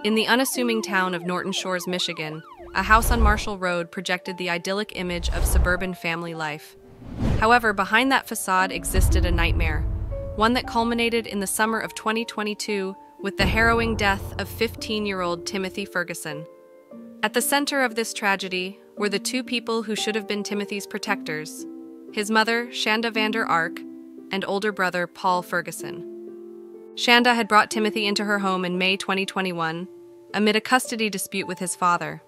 In the unassuming town of Norton Shores, Michigan, a house on Marshall Road projected the idyllic image of suburban family life. However, behind that facade existed a nightmare, one that culminated in the summer of 2022 with the harrowing death of 15-year-old Timothy Ferguson. At the center of this tragedy were the two people who should have been Timothy's protectors: his mother, Shanda Vander Ark, and older brother, Paul Ferguson. Shanda had brought Timothy into her home in May 2021 amid a custody dispute with his father.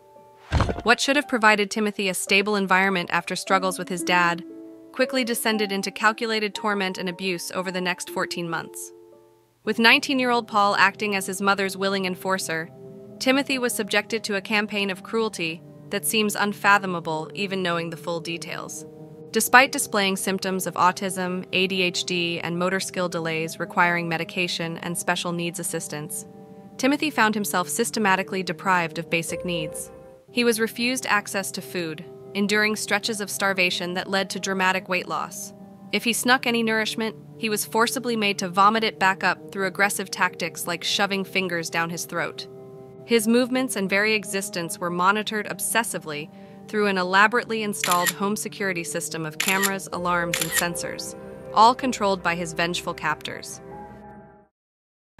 What should have provided Timothy a stable environment after struggles with his dad quickly descended into calculated torment and abuse over the next 14 months. With 19-year-old Paul acting as his mother's willing enforcer, Timothy was subjected to a campaign of cruelty that seems unfathomable even knowing the full details. Despite displaying symptoms of autism, ADHD, and motor skill delays requiring medication and special needs assistance, Timothy found himself systematically deprived of basic needs. He was refused access to food, enduring stretches of starvation that led to dramatic weight loss. If he snuck any nourishment, he was forcibly made to vomit it back up through aggressive tactics like shoving fingers down his throat. His movements and very existence were monitored obsessively through an elaborately installed home security system of cameras, alarms, and sensors, all controlled by his vengeful captors.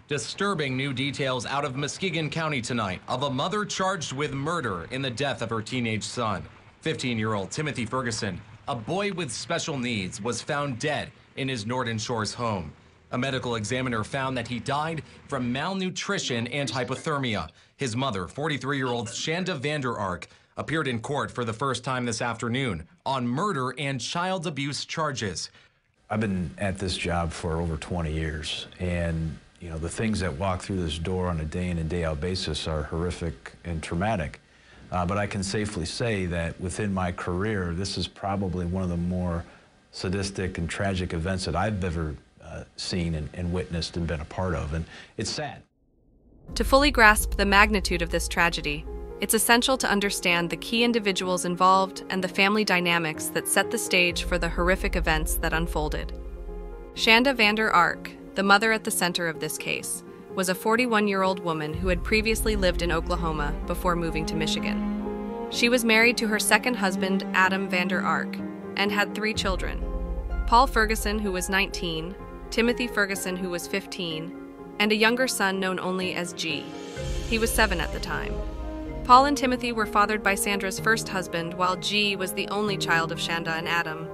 Disturbing new details out of Muskegon County tonight of a mother charged with murder in the death of her teenage son. 15-year-old Timothy Ferguson, a boy with special needs, was found dead in his Norton Shores home. A medical examiner found that he died from malnutrition and hypothermia. His mother, 43-year-old Shanda Vander Ark, appeared in court for the first time this afternoon on murder and child abuse charges. I've been at this job for over 20 years, and the things that walk through this door on a day in and day out basis are horrific and traumatic. But I can safely say that within my career, this is probably one of the more sadistic and tragic events that I've ever seen and witnessed and been a part of, and it's sad. To fully grasp the magnitude of this tragedy, it's essential to understand the key individuals involved and the family dynamics that set the stage for the horrific events that unfolded. Shanda Vander Ark, the mother at the center of this case, was a 41-year-old woman who had previously lived in Oklahoma before moving to Michigan. She was married to her second husband, Adam Vander Ark, and had 3 children: Paul Ferguson, who was 19, Timothy Ferguson, who was 15, and a younger son known only as G. He was 7 at the time. Paul and Timothy were fathered by Sandra's first husband, while G was the only child of Shanda and Adam.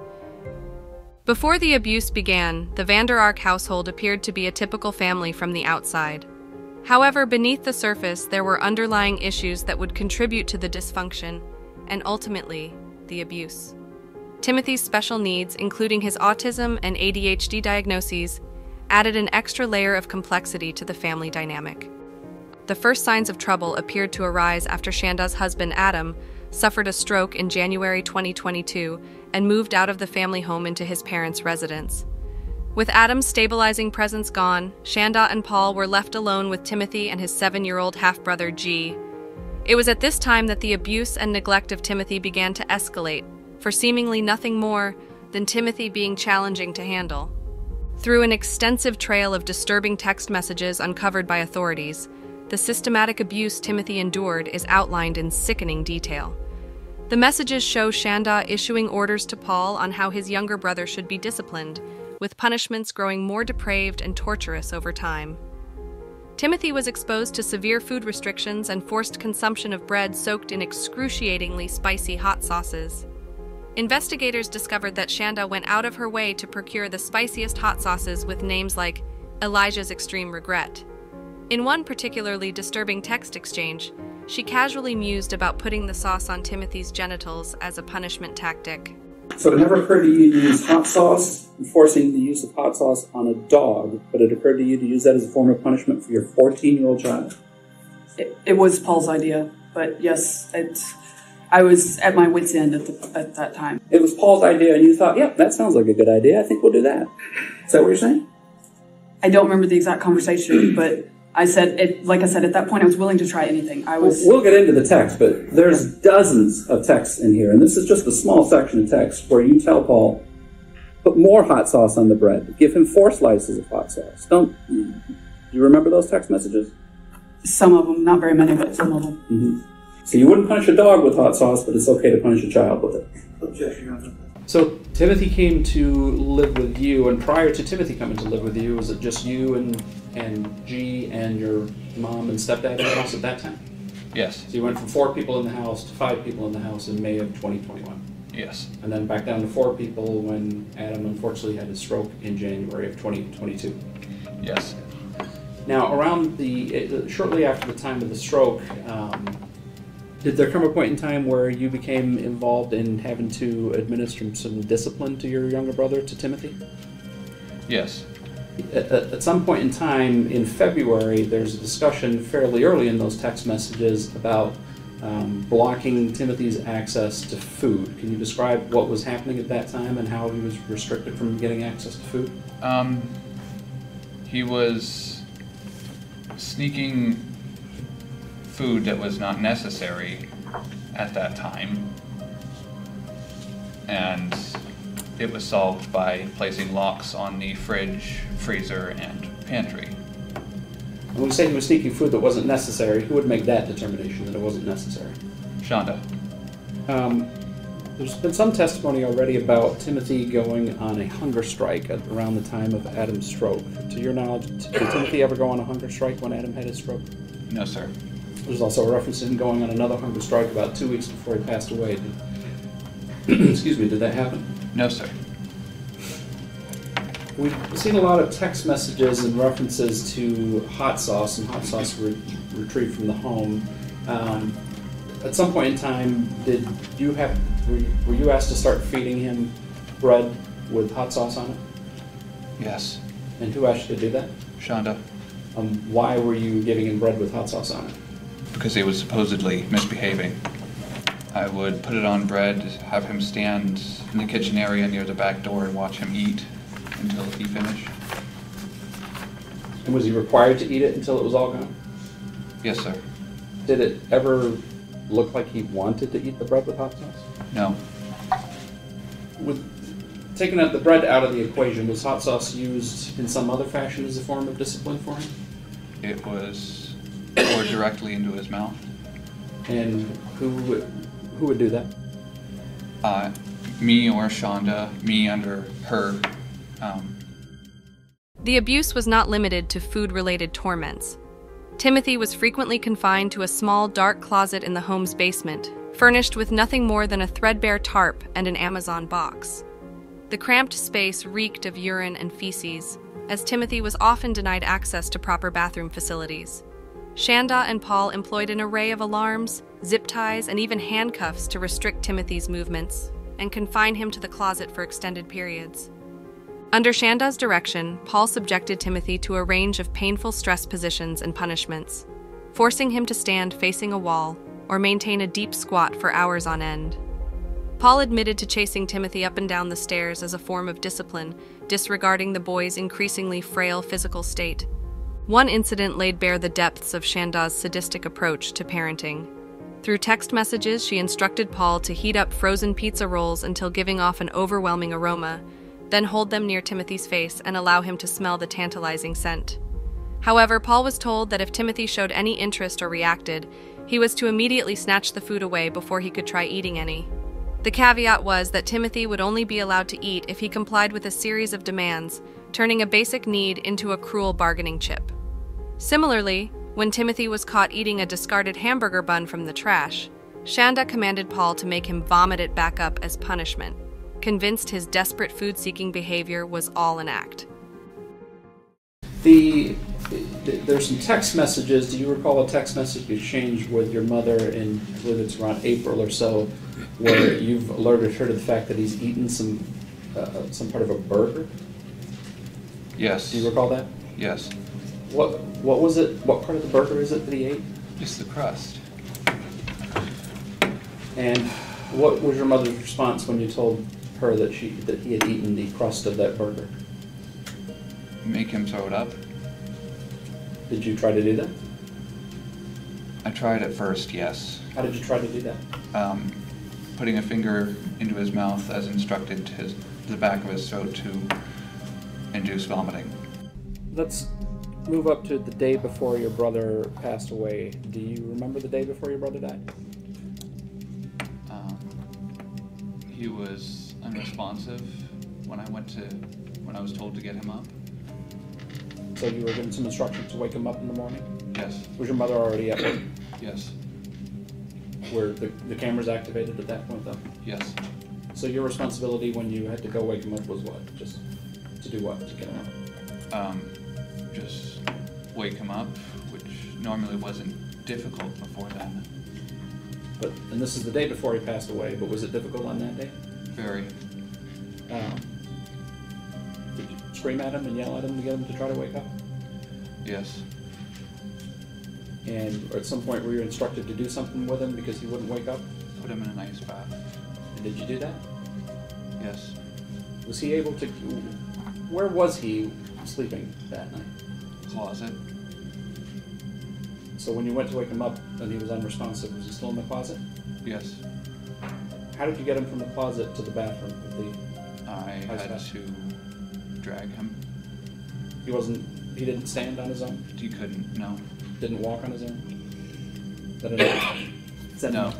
Before the abuse began, the Vander Ark household appeared to be a typical family from the outside. However, beneath the surface, there were underlying issues that would contribute to the dysfunction and ultimately the abuse. Timothy's special needs, including his autism and ADHD diagnoses, added an extra layer of complexity to the family dynamic. The first signs of trouble appeared to arise after Shanda's husband, Adam, suffered a stroke in January 2022 and moved out of the family home into his parents' residence. With Adam's stabilizing presence gone, Shanda and Paul were left alone with Timothy and his 7-year-old half-brother, G. It was at this time that the abuse and neglect of Timothy began to escalate, for seemingly nothing more than Timothy being challenging to handle. Through an extensive trail of disturbing text messages uncovered by authorities, the systematic abuse Timothy endured is outlined in sickening detail. The messages show Shanda issuing orders to Paul on how his younger brother should be disciplined, with punishments growing more depraved and torturous over time. Timothy was exposed to severe food restrictions and forced consumption of bread soaked in excruciatingly spicy hot sauces. Investigators discovered that Shanda went out of her way to procure the spiciest hot sauces with names like Elijah's Extreme Regret. In one particularly disturbing text exchange, she casually mused about putting the sauce on Timothy's genitals as a punishment tactic. So it never occurred to you to use hot sauce, enforcing the use of hot sauce on a dog, but it occurred to you to use that as a form of punishment for your 14-year-old child? It was Paul's idea, but yes, I was at my wit's end at that time. It was Paul's idea, and you thought, yep, that sounds like a good idea. I think we'll do that. Is that what you're saying? I don't remember the exact conversation, but I said, like I said, at that point, I was willing to try anything. We'll get into the text, but there's dozens of texts in here, and this is just a small section of text where you tell Paul, put more hot sauce on the bread. Give him 4 slices of hot sauce. Do you remember those text messages? Some of them, not very many, but some of them. Mm-hmm. So you wouldn't punish a dog with hot sauce, but it's okay to punish a child with it. So Timothy came to live with you, and prior to Timothy coming to live with you, was it just you and G and your mom and stepdad in the house at that time? Yes. So you went from 4 people in the house to 5 people in the house in May of 2021. Yes. And then back down to 4 people when Adam unfortunately had his stroke in January of 2022. Yes. Now, around shortly after the time of the stroke, did there come a point in time where you became involved in having to administer some discipline to your younger brother, to Timothy? Yes. At some point in time in February, there's a discussion fairly early in those text messages about blocking Timothy's access to food. Can you describe what was happening at that time and how he was restricted from getting access to food? He was sneaking food that was not necessary at that time, and it was solved by placing locks on the fridge, freezer, and pantry. When we say he was sneaking food that wasn't necessary, who would make that determination that it wasn't necessary? Shonda. There's been some testimony already about Timothy going on a hunger strike around the time of Adam's stroke. To your knowledge, did Timothy ever go on a hunger strike when Adam had his stroke? No, sir. There's also a reference to him going on another hunger strike about 2 weeks before he passed away. Excuse me, did that happen? No, sir. We've seen a lot of text messages and references to hot sauce and hot sauce retrieved from the home. At some point in time, were you asked to start feeding him bread with hot sauce on it? Yes. And who asked you to do that? Shonda. Why were you giving him bread with hot sauce on it? Because he was supposedly misbehaving. I would put it on bread, have him stand in the kitchen area near the back door and watch him eat until he finished. And was he required to eat it until it was all gone? Yes, sir. Did it ever look like he wanted to eat the bread with hot sauce? No. With taking the bread out of the equation, was hot sauce used in some other fashion as a form of discipline for him? It was poured directly into his mouth. And who would do that? Me or Shonda, me under her. The abuse was not limited to food-related torments. Timothy was frequently confined to a small, dark closet in the home's basement, furnished with nothing more than a threadbare tarp and an Amazon box. The cramped space reeked of urine and feces, as Timothy was often denied access to proper bathroom facilities. Shanda and Paul employed an array of alarms, zip ties, and even handcuffs to restrict Timothy's movements and confine him to the closet for extended periods. Under Shanda's direction, Paul subjected Timothy to a range of painful stress positions and punishments, forcing him to stand facing a wall or maintain a deep squat for hours on end. Paul admitted to chasing Timothy up and down the stairs as a form of discipline, disregarding the boy's increasingly frail physical state. One incident laid bare the depths of Shanda's sadistic approach to parenting. Through text messages, she instructed Paul to heat up frozen pizza rolls until giving off an overwhelming aroma, then hold them near Timothy's face and allow him to smell the tantalizing scent. However, Paul was told that if Timothy showed any interest or reacted, he was to immediately snatch the food away before he could try eating any. The caveat was that Timothy would only be allowed to eat if he complied with a series of demands, turning a basic need into a cruel bargaining chip. Similarly, when Timothy was caught eating a discarded hamburger bun from the trash, Shanda commanded Paul to make him vomit it back up as punishment, convinced his desperate food-seeking behavior was all an act. There's some text messages. Do you recall a text message you exchanged with your mother in, I believe it's around April or so, where you've alerted her to the fact that he's eaten some part of a burger? Yes. Do you recall that? Yes. What was it? What part of the burger is it that he ate? Just the crust. And what was your mother's response when you told her that he had eaten the crust of that burger? Make him throw it up. Did you try to do that? I tried at first, yes. How did you try to do that? Putting a finger into his mouth as instructed to the back of his throat to induce vomiting. Let's move up to the day before your brother passed away, do you remember the day before your brother died? He was unresponsive when I was told to get him up. So you were given some instructions to wake him up in the morning? Yes. Was your mother already at work? Yes. Were the cameras activated at that point, though? Yes. So your responsibility when you had to go wake him up was what? Just to do what? To get him up? Just wake him up, which normally wasn't difficult before then. And this is the day before he passed away, but was it difficult on that day? Very. Did you scream at him and yell at him to get him to try to wake up? Yes. And at some point were you instructed to do something with him because he wouldn't wake up? Put him in an ice bath. And did you do that? Yes. Was he able to... Where was he sleeping that night? Closet. So when you went to wake him up and he was unresponsive, was he still in the closet? Yes. How did you get him from the closet to the bathroom with the I ice had bath? to drag him. He didn't stand on his own? He couldn't, no. Didn't walk on his own? Is that No.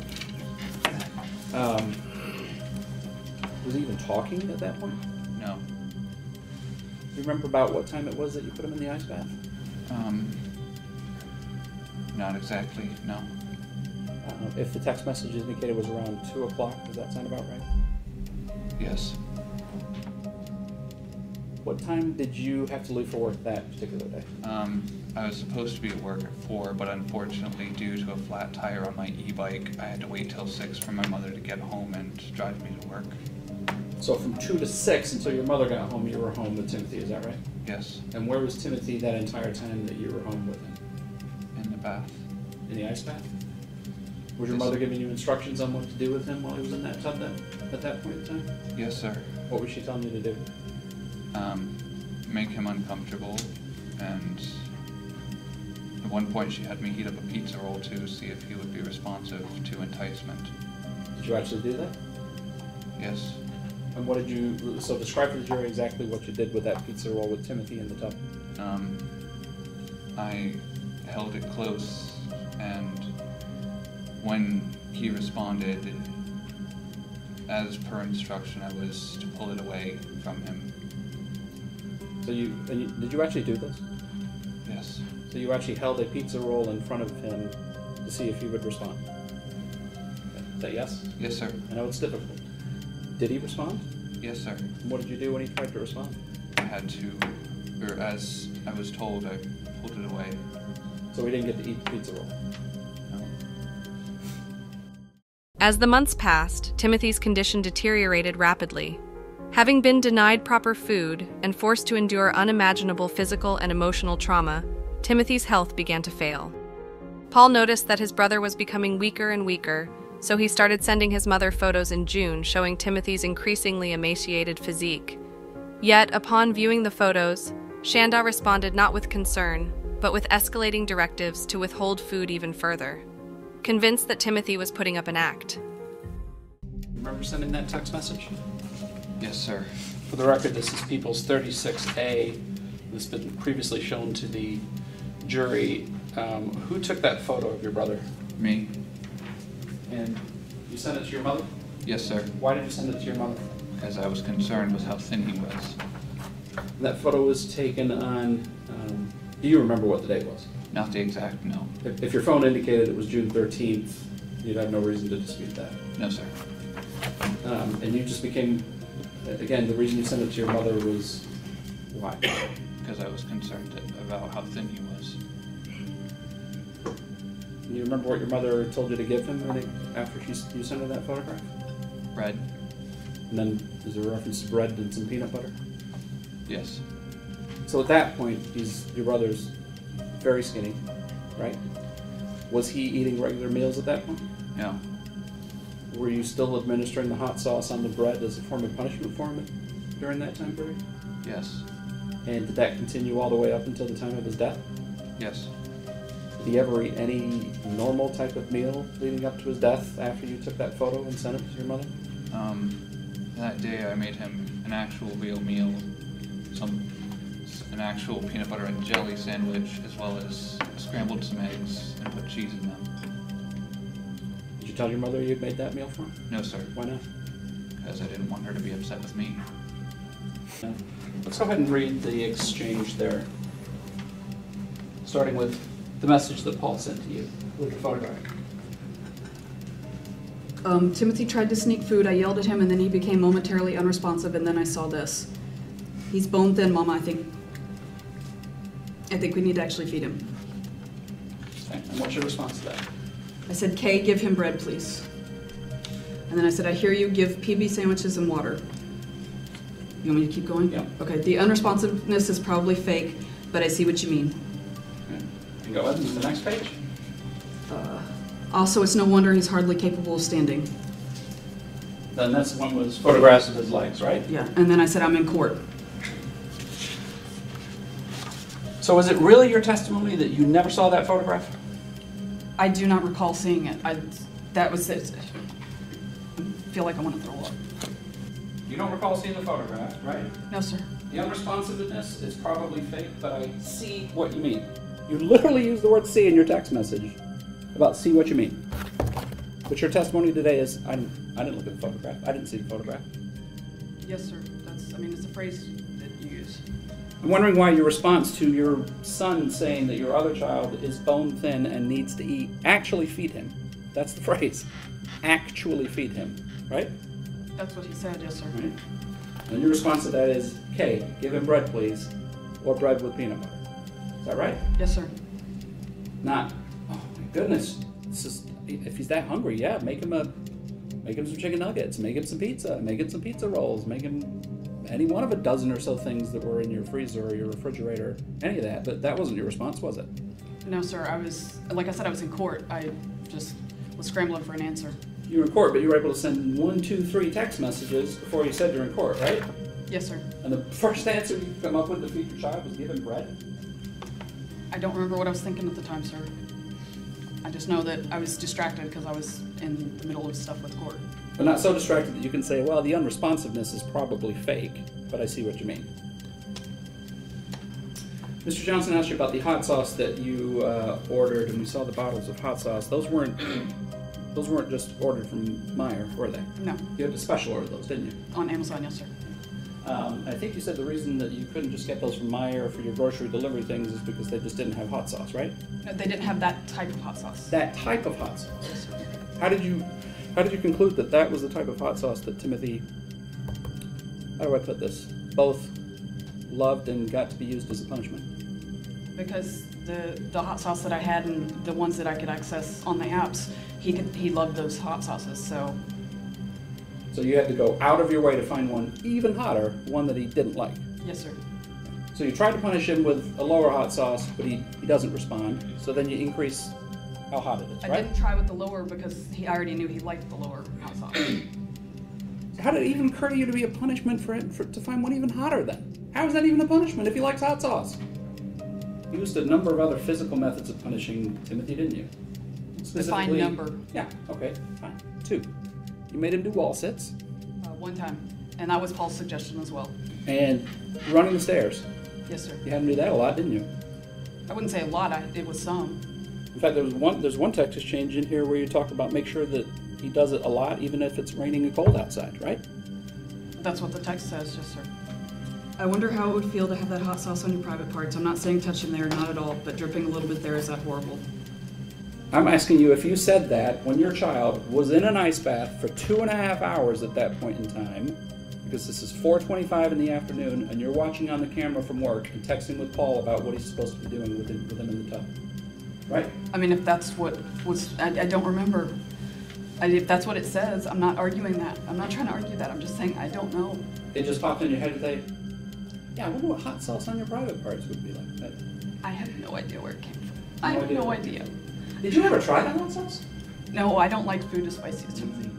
Was he even talking at that point? No. Do you remember about what time it was that you put him in the ice bath? Not exactly, no. If the text message indicated it was around 2 o'clock, does that sound about right? Yes. What time did you have to leave for work that particular day? I was supposed to be at work at 4, but unfortunately, due to a flat tire on my e-bike, I had to wait till 6 for my mother to get home and drive me to work. So from 2 to 6 until your mother got home, you were home with Timothy, is that right? Yes. And where was Timothy that entire time that you were home with him? In the bath. In the ice bath? Was your Yes. mother giving you instructions on what to do with him while he was in that tub then, at that point in time? Yes, sir. What was she telling you to do? Make him uncomfortable, and at one point she had me heat up a pizza roll to see if he would be responsive to enticement. Did you actually do that? Yes. And what did you, so describe for the jury exactly what you did with that pizza roll with Timothy in the tub. I held it close, and when he responded, as per instruction, I was to pull it away from him. So did you actually do this? Yes. So you actually held a pizza roll in front of him to see if he would respond? Is that yes? Yes, sir. I know it's difficult. Did he respond? Yes, sir. And what did you do when he tried to respond? I had to, or as I was told, I pulled it away. So he didn't get to eat the pizza roll? No. As the months passed, Timothy's condition deteriorated rapidly. Having been denied proper food and forced to endure unimaginable physical and emotional trauma, Timothy's health began to fail. Paul noticed that his brother was becoming weaker and weaker, so he started sending his mother photos in June showing Timothy's increasingly emaciated physique. Yet, upon viewing the photos, Shanda responded not with concern, but with escalating directives to withhold food even further. Convinced that Timothy was putting up an act. Remember sending that text message? Yes, sir. For the record, this is People's 36A. This has been previously shown to the jury. Who took that photo of your brother? Me? And you sent it to your mother? Yes, sir. Why did you send it to your mother? Because I was concerned with how thin he was. And that photo was taken on, do you remember what the date was? Not the exact, no. If your phone indicated it was June 13th, you'd have no reason to dispute that. No, sir. And you just became, again, the reason you sent it to your mother was why? Because I was concerned about how thin he was. Do you remember what your mother told you to give him after you sent her that photograph? Bread? And then is there a reference to bread and some peanut butter? Yes. So at that point, your brother's very skinny, right? Was he eating regular meals at that point? No. Were you still administering the hot sauce on the bread as a form of punishment for him during that time period? Yes. And did that continue all the way up until the time of his death? Yes. Did he ever eat any normal type of meal leading up to his death after you took that photo and sent it to your mother? That day I made him an actual real meal, an an actual peanut butter and jelly sandwich, as well as scrambled some eggs and put cheese in them. Did you tell your mother you'd made that meal for her? No, sir, Why not? because I didn't want her to be upset with me. No. Let's go ahead and read the exchange there. Starting with the message that Paul sent to you with the photograph. Timothy tried to sneak food. I yelled at him, and then he became momentarily unresponsive, and then I saw this. He's bone thin, Mama. I think we need to actually feed him. Okay. And what's your response to that? I said, Kay, give him bread, please. And then I said, I hear you, give PB sandwiches and water. You want me to keep going? Yeah. Okay, the unresponsiveness is probably fake, but I see what you mean. Okay. And go ahead and the next page. Also, it's no wonder he's hardly capable of standing. Then this one was photographs of his legs, right? Yeah, and then I said, I'm in court. So is it really your testimony that you never saw that photograph? I do not recall seeing it. That was it. I feel like I want to throw up. You don't recall seeing the photograph, right? No, sir. The unresponsiveness is probably fake, but I see what you mean. You literally use the word see in your text message about see what you mean. But your testimony today is, I didn't look at the photograph. I didn't see the photograph. Yes, sir. It's a phrase that you use. I'm wondering why your response to your son saying that your other child is bone thin and needs to eat, actually feed him. That's the phrase. Actually feed him, right? That's what he said, yes, sir. Right. And your response to that is, Kay, give him bread, please, or bread with peanut butter. Is that right? Yes, sir. Not, oh my goodness, this is, if he's that hungry, yeah, make him some chicken nuggets, make him some pizza, make him some pizza rolls, make him any one of a dozen or so things that were in your freezer or your refrigerator, any of that. But that wasn't your response, was it? No, sir. Like I said, I was in court. I just was scrambling for an answer. You were in court, but you were able to send 1, 2, 3 text messages before you said you're in court, right? Yes, sir. And the first answer you come up with to feed your child was give him bread? I don't remember what I was thinking at the time, sir. I just know that I was distracted because I was in the middle of stuff with court. But not so distracted that you can say, well, the unresponsiveness is probably fake, but I see what you mean. Mr. Johnson asked you about the hot sauce that you ordered, and we saw the bottles of hot sauce. Those weren't just ordered from Meijer, were they? No. You had to special order those, didn't you? On Amazon, yes, sir. I think you said the reason that you couldn't just get those from Meijer for your grocery delivery things is because they just didn't have hot sauce, right? No, they didn't have that type of hot sauce. That type of hot sauce. Yes, sir. How did you conclude that that was the type of hot sauce that Timothy, how do I put this, both loved and got to be used as a punishment? Because the hot sauce that I had and the ones that I could access on the apps, he loved those hot sauces, so. So you had to go out of your way to find one even hotter, one that he didn't like. Yes, sir. So you tried to punish him with a lower hot sauce, but he doesn't respond. So then you increase how hot it is, right? I didn't try with the lower because I already knew he liked the lower hot sauce. How did it even occur to you to be a punishment for him to find one even hotter then? How is that even a punishment if he likes hot sauce? You used a number of other physical methods of punishing Timothy, didn't you? Define number. Yeah, okay, fine. 2. You made him do wall sits. One time. And that was Paul's suggestion as well. And running the stairs. Yes, sir. You had him do that a lot, didn't you? I wouldn't say a lot, it was some. In fact, there's one text exchange in here where you talk about make sure that he does it a lot, even if it's raining and cold outside, right? That's what the text says, yes, sir. I wonder how it would feel to have that hot sauce on your private parts. I'm not saying touch him there, not at all, but dripping a little bit there, is that horrible? I'm asking you if you said that when your child was in an ice bath for 2.5 hours at that point in time, because this is 4:25 in the afternoon, and you're watching on the camera from work and texting with Paul about what he's supposed to be doing with him in the tub, right? I mean, if that's what was, I don't remember. If that's what it says, I'm not arguing that. I'm not trying to argue that. I'm just saying I don't know. It just popped in your head today. Yeah, I wonder what hot sauce on your private parts would be like. That. I have no idea where it came from. I have no idea. Did you ever try that hot sauce? No, I don't like food as spicy as Timothy.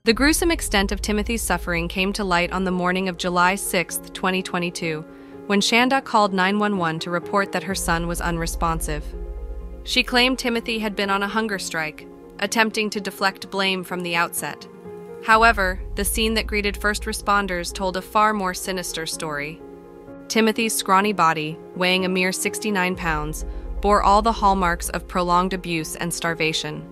The gruesome extent of Timothy's suffering came to light on the morning of July 6, 2022, when Shanda called 911 to report that her son was unresponsive. She claimed Timothy had been on a hunger strike, attempting to deflect blame from the outset. However, the scene that greeted first responders told a far more sinister story. Timothy's scrawny body, weighing a mere 69 pounds, bore all the hallmarks of prolonged abuse and starvation.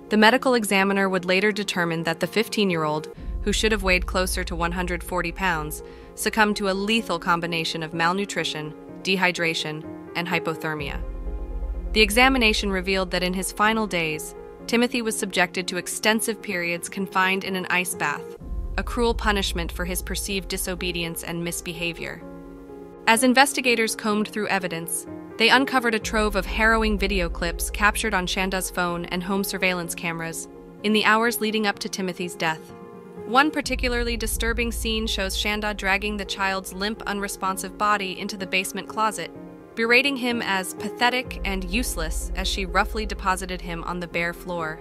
The medical examiner would later determine that the 15-year-old, who should have weighed closer to 140 pounds, succumbed to a lethal combination of malnutrition, dehydration, and hypothermia. The examination revealed that in his final days, Timothy was subjected to extensive periods confined in an ice bath, a cruel punishment for his perceived disobedience and misbehavior. As investigators combed through evidence, they uncovered a trove of harrowing video clips captured on Shanda's phone and home surveillance cameras in the hours leading up to Timothy's death. One particularly disturbing scene shows Shanda dragging the child's limp, unresponsive body into the basement closet, berating him as pathetic and useless as she roughly deposited him on the bare floor.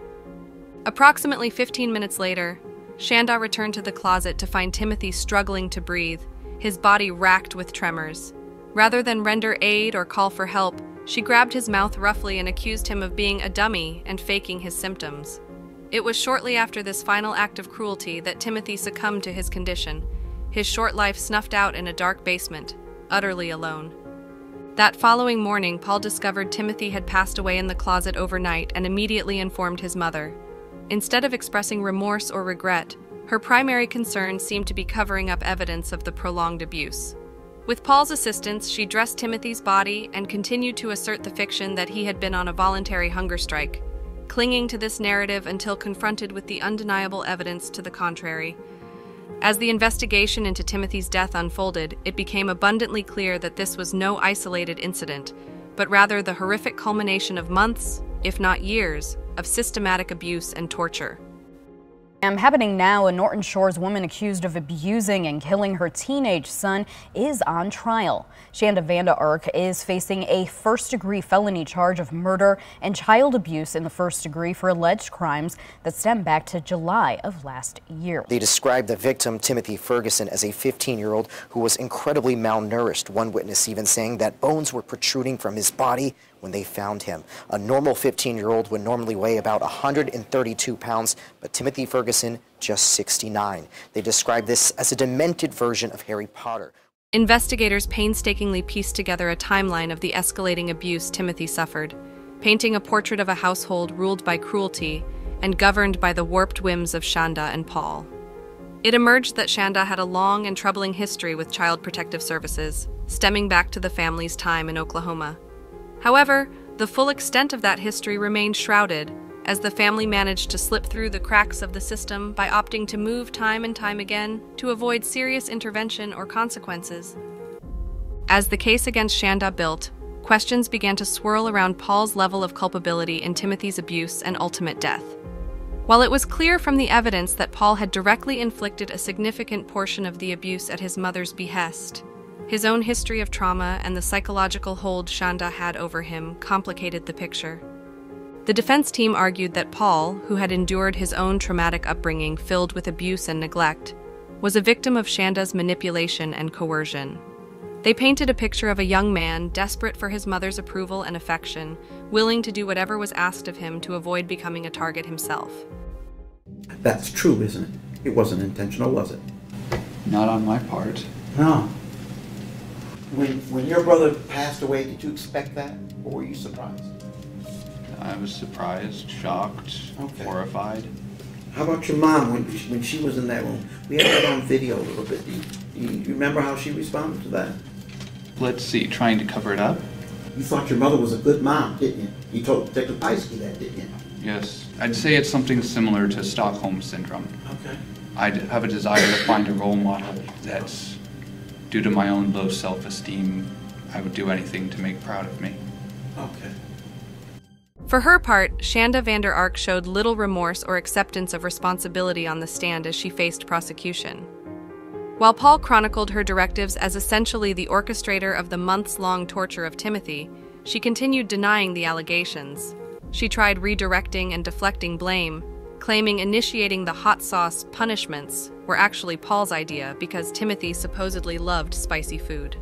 Approximately 15 minutes later, Shanda returned to the closet to find Timothy struggling to breathe, his body racked with tremors. Rather than render aid or call for help, she grabbed his mouth roughly and accused him of being a dummy and faking his symptoms. It was shortly after this final act of cruelty that Timothy succumbed to his condition, his short life snuffed out in a dark basement, utterly alone. That following morning, Paul discovered Timothy had passed away in the closet overnight and immediately informed his mother. Instead of expressing remorse or regret, her primary concern seemed to be covering up evidence of the prolonged abuse. With Paul's assistance, she dressed Timothy's body and continued to assert the fiction that he had been on a voluntary hunger strike, clinging to this narrative until confronted with the undeniable evidence to the contrary. As the investigation into Timothy's death unfolded, it became abundantly clear that this was no isolated incident, but rather the horrific culmination of months, if not years, of systematic abuse and torture. Happening now, a Norton Shores woman accused of abusing and killing her teenage son is on trial. Shanda Vanda Ark is facing a first-degree felony charge of murder and child abuse in the first degree for alleged crimes that stem back to July of last year. They described the victim, Timothy Ferguson, as a 15-year-old who was incredibly malnourished, one witness even saying that bones were protruding from his body when they found him. A normal 15-year-old would normally weigh about 132 pounds, but Timothy Ferguson just 69. They described this as a demented version of Harry Potter. Investigators painstakingly pieced together a timeline of the escalating abuse Timothy suffered, painting a portrait of a household ruled by cruelty and governed by the warped whims of Shanda and Paul. It emerged that Shanda had a long and troubling history with Child Protective Services, stemming back to the family's time in Oklahoma. However, the full extent of that history remained shrouded, as the family managed to slip through the cracks of the system by opting to move time and time again to avoid serious intervention or consequences. As the case against Shanda built, questions began to swirl around Paul's level of culpability in Timothy's abuse and ultimate death. While it was clear from the evidence that Paul had directly inflicted a significant portion of the abuse at his mother's behest, his own history of trauma and the psychological hold Shanda had over him complicated the picture. The defense team argued that Paul, who had endured his own traumatic upbringing filled with abuse and neglect, was a victim of Shanda's manipulation and coercion. They painted a picture of a young man desperate for his mother's approval and affection, willing to do whatever was asked of him to avoid becoming a target himself. That's true, isn't it? It wasn't intentional, was it? Not on my part. No. When your brother passed away, did you expect that, or were you surprised? I was surprised, shocked, horrified. How about your mom when she was in that room? We had that on video a little bit. Do you remember how she responded to that? Let's see, trying to cover it up? You thought your mother was a good mom, didn't you? You told Detective Piesky that, didn't you? Yes. I'd say it's something similar to Stockholm Syndrome. Okay. I have a desire to find a role model that's, due to my own low self-esteem, I would do anything to make proud of me. Okay. For her part, Shanda Vanda Ark showed little remorse or acceptance of responsibility on the stand as she faced prosecution. While Paul chronicled her directives as essentially the orchestrator of the months-long torture of Timothy, she continued denying the allegations. She tried redirecting and deflecting blame, claiming initiating the hot sauce punishments were actually Paul's idea because Timothy supposedly loved spicy food.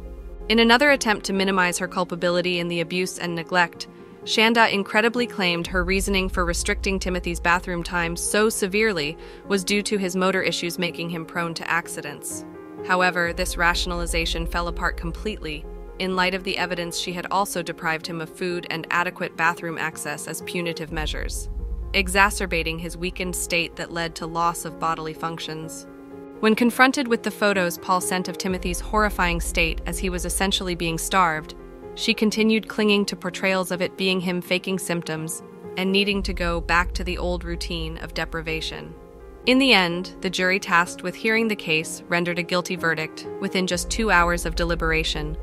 In another attempt to minimize her culpability in the abuse and neglect, Shanda incredibly claimed her reasoning for restricting Timothy's bathroom time so severely was due to his motor issues making him prone to accidents. However, this rationalization fell apart completely in light of the evidence she had also deprived him of food and adequate bathroom access as punitive measures, exacerbating his weakened state that led to loss of bodily functions. When confronted with the photos Paul sent of Timothy's horrifying state as he was essentially being starved, she continued clinging to portrayals of it being him faking symptoms and needing to go back to the old routine of deprivation. In the end, the jury tasked with hearing the case rendered a guilty verdict within just 2 hours of deliberation,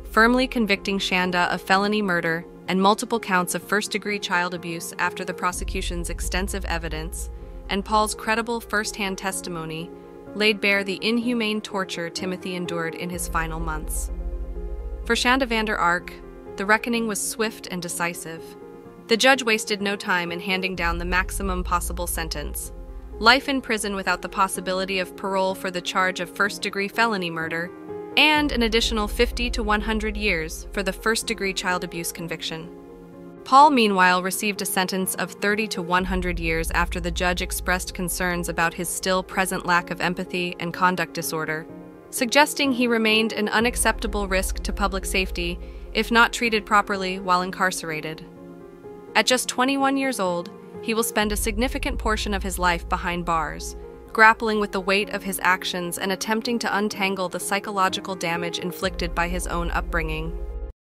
firmly convicting Shanda of felony murder and multiple counts of first-degree child abuse after the prosecution's extensive evidence and Paul's credible first-hand testimony laid bare the inhumane torture Timothy endured in his final months. For Shanda Vander Ark, the reckoning was swift and decisive. The judge wasted no time in handing down the maximum possible sentence: life in prison without the possibility of parole for the charge of first-degree felony murder, and an additional 50 to 100 years for the first-degree child abuse conviction. Paul, meanwhile, received a sentence of 30 to 100 years after the judge expressed concerns about his still present lack of empathy and conduct disorder, suggesting he remained an unacceptable risk to public safety if not treated properly while incarcerated. At just 21 years old, he will spend a significant portion of his life behind bars, grappling with the weight of his actions and attempting to untangle the psychological damage inflicted by his own upbringing.